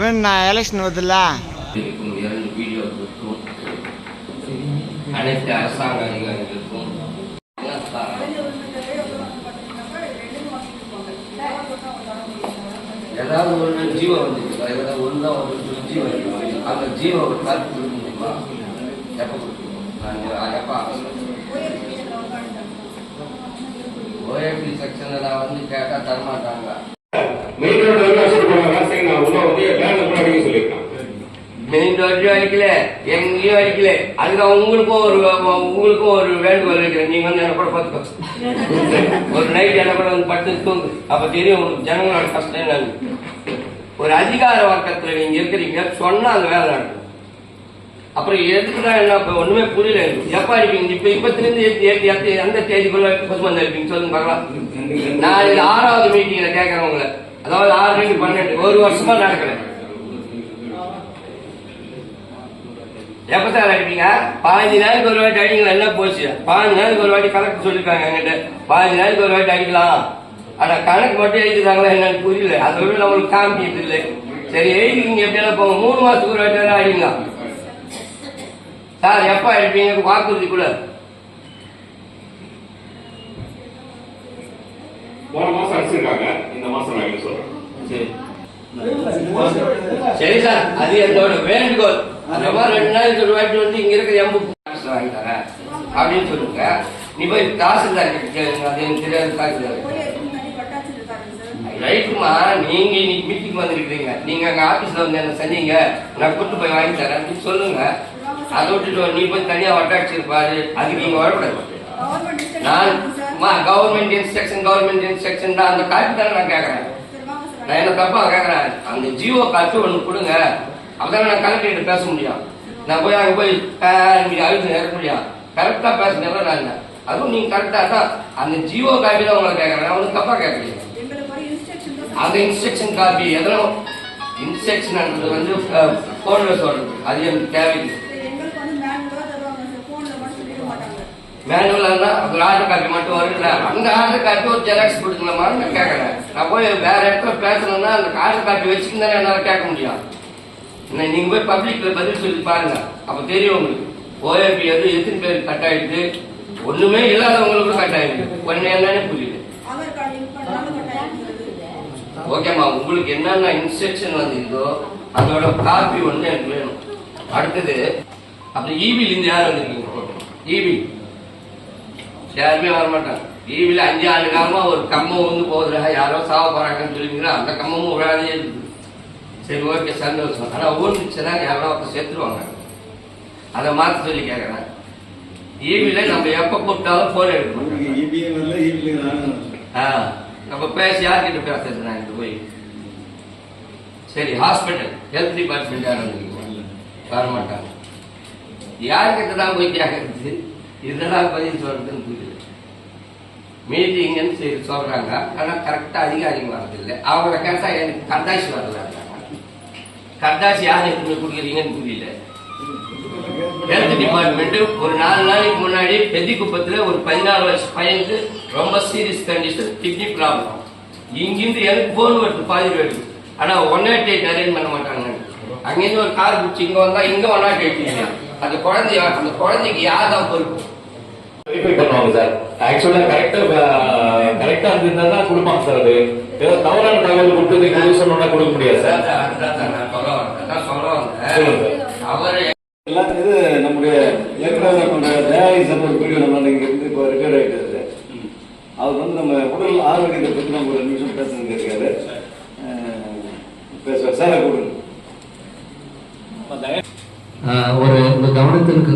வேணுண்ணா election வருதுல்ல. அனைத்து அரசாங்க அதிகாரிகளுக்கும் ஏதாவது ஒரு ஜீவம் வந்துருக்கு, ஏதாவது ஒன்றா ஒரு ஜீவம் அந்த ஜீவம் பார்த்து கொடுக்க முடியுமா? எப்போ கொடுக்கணும்? நான் எப்போ ஓஏபி செக்ஷனில் நான் வந்து கேட்டால் தரமாட்டாங்க. மெயின் ரோடு அடிக்கல, எங்கேயும் அடிக்கல. அதுக்கு உங்களுக்கும் ஒரு வேண்டுகோள் இருக்கிறேன். நீங்க வந்து என்ன கூட பார்த்துக்கோ, ஒரு நைட் என்ன கூட வந்து படுத்து தூங்கு, அப்ப தெரியும் உங்களுக்கு ஜனங்களோட கஷ்டம் என்னன்னு. ஒரு அதிகார வர்க்கத்துல நீங்க இருக்கிறீங்க சொன்னா அந்த வேலை நடக்கும். அப்புறம் எதுக்குதான் என்ன ஒண்ணுமே புரியல. எப்ப அடிப்பீங்க? இப்ப இப்பத்திலிருந்து எந்த தேதிக்குள்ள பசுமந்து அடிப்பீங்க சொல்லுங்க பார்க்கலாம். நான் இது 6வது மீட்டிங்ல கேட்கறேன் உங்களை, அதாவது 6 to 12 ஒரு வருஷமா நடக்கல. எப்ப சார் அடிப்பீங்க? 15 நாளைக்கு ஒரு வாட்டி அடிக்கலாம், என்ன போச்சு? 15 நாளைக்கு ஒரு வாட்டி கணக்கு சொல்லிருக்காங்க என்கிட்ட. 15 நாளைக்கு ஒரு வாட்டி அடிக்கலாம், ஆனா கணக்கு மட்டும் எழுதிருக்காங்களா என்னன்னு புரியல. அதை விட நம்மளுக்கு காமிக்கிட்டு இல்லை. சரி எழுதிக்கிங்க, எப்படியெல்லாம் போங்க. 3 மாசத்துக்கு ஒரு வாட்டி அடிக்கலாம் சார். எப்ப அடிப்பீங்க? வாக்குறுதி கூட போன மாசம் அடிச்சிருக்காங்க, இந்த மாசம் நான் சொல்றேன். சரி சார், அது என்னோட வேண்டுகோள். அந்த மாதிரி 2 நாளைக்கு ஒரு வாட்டி வந்து இங்க இருக்கிற எம்பு வாங்கி தரேன் அப்படின்னு சொல்லுங்க. நீ போய் தாசில்தார் கேளுங்க, அது எனக்கு தெரியாது. தாசில்தார் ரைட்டுமா, நீங்க இன்னைக்கு மீட்டிங் வந்திருக்கீங்க, நீங்க அங்க ஆபீஸ்ல வந்து என்ன செஞ்சீங்க, நான் கூட்டு போய் வாங்கி தரேன் அப்படின்னு சொல்லுங்க. அதை விட்டுட்டு நீ போய் தனியா வட்டாட்சிருப்பாரு, அதுக்கு நீங்க வரக்கூடாது. நான் கவர்மெண்ட் இன்ஸ்ட்ரக்ஷன் தான் அந்த காப்பி தானே நான் கேட்கறேன். நான் என்ன தப்பா கேட்கறேன்? அந்த ஜியோ காப்பி ஒண்ணு கொடுங்க, அப்பதான் நான் கலெக்டர் பேச முடியும். நான் போய் அங்க போய் அழுத்து இறக்க முடியும். கரெக்டா பேசுனேன் நான். அதுவும் நீங்க கரெக்டா தான் அந்த ஜியோ காப்பி தான் உங்களை கேட்கறேன், நான் வந்து தப்பா கேட்கறீங்க. அந்த இன்ஸ்ட்ரக்ஷன் காப்பி எதனா இன்ஸ்ட்ரக்ஷன் வந்து போன்ல சொல்றது, அது எனக்கு தேவையில்லை. மேனுவல் ஆர்டர் காப்பி மட்டும் வரும்ல, அந்த ஆர்டர் காப்பி ஒரு ஜெராக்ஸ் கொடுக்கலாமான்னு நான் கேட்கறேன். நான் போய் வேற இடத்துல பேசணும்னா அந்த ஆர்டர் காப்பி வச்சுன்னு தானே என்னால கேட்க முடியும். நீங்க போய் பப்ளிக்ல பதில் சொல்லி பாருங்க, அப்ப தெரியும் உங்களுக்கு. ஓஏபி எத்தனை பேர் கட் ஆயிடுது, ஒண்ணுமே இல்லாதவங்களுக்கு கட் ஆயிடுது. ஒன்னு என்னன்னு புரியுது. ஓகேம்மா, உங்களுக்கு என்னென்ன இன்ஸ்ட்ரக்ஷன் வந்ததோ அதோட காப்பி ஒண்ணு எனக்கு வேணும். அடுத்தது அப்புறம் ஈபில இருந்து யார் வந்திருக்கீங்க? ஈபி யாருமே வரமாட்டாங்க. ஈவில 5 ஆண்டு காலமா ஒரு கம்மம் வந்து போகுதுல, யாரோ சாவ போறாங்கன்னு சொல்லிங்களா, அந்த கம்மமும் விழாதே இருக்குது. சரி ஓகே சந்தோஷம். ஆனா ஊர்ந்துச்சுன்னா யாரோ அப்ப செத்துருவாங்க, அதை மாத்த சொல்லி கேட்கறேன். ஈவில நம்ம எப்ப கூப்பிட்டாலும் போன் எடுக்க மாட்டோம். நம்ம பேசி யார்கிட்ட பேசுறது? நான் இங்க போய் சரி ஹாஸ்பிட்டல் ஹெல்த் டிபார்ட்மெண்ட் யாரும் வரமாட்டாங்க. யாருக்கிட்ட தான் போய் கேட்கறது? இதெல்லாம் பதில் சொல்றதுன்னு புரியல. மீட்டிங்னு சரி சொல்றாங்க, ஆனா கரெக்டா அதிகாரிங்க வரதில்லை. அவங்கள கேட்டா எனக்கு கர்தாசி வரல. கர்தாசி யார் எடுத்து கொடுக்குறீங்கன்னு புரியல. ஹெல்த் டிபார்ட்மெண்ட் ஒரு 4 நாளைக்கு முன்னாடி பெதிக்குப்பத்துல ஒரு 14 வயசு பையனுக்கு ரொம்ப சீரியஸ் கண்டிஷன், கிட்னி ப்ராப்ளம். இங்கிருந்து எனக்கு போன் வருது, பாதி வருது. ஆனா 108 அரேஞ்ச் பண்ண மாட்டாங்க. அங்கிருந்து ஒரு கார் பிடிச்சி இங்க வந்தா இங்க 108 அந்த குழந்தைக்கு யார் தான் பொறுப்பு? பண்ணுவாங்க சார். ஆக்சுவலா கரெக்டா இருந்தா தான் கொடுப்பாங்க சார். அது ஏதோ தவறான தகவல் கொடுத்து சொன்னா கொடுக்க முடியாது சார். அவரு இது நம்முடைய ஏற்கனவே தயாரி சம்பவம் வீடியோ நம்ம இங்க இருந்து இப்போ ரிப்பேர் ஆகிட்டு அவர் வந்து நம்ம உடல் ஆரோக்கியத்தை பற்றி நம்ம ஒரு நிமிஷம் பேசுறதுக்கு இருக்காரு. பேசுவார் சார். ஒரு கவனத்திற்கு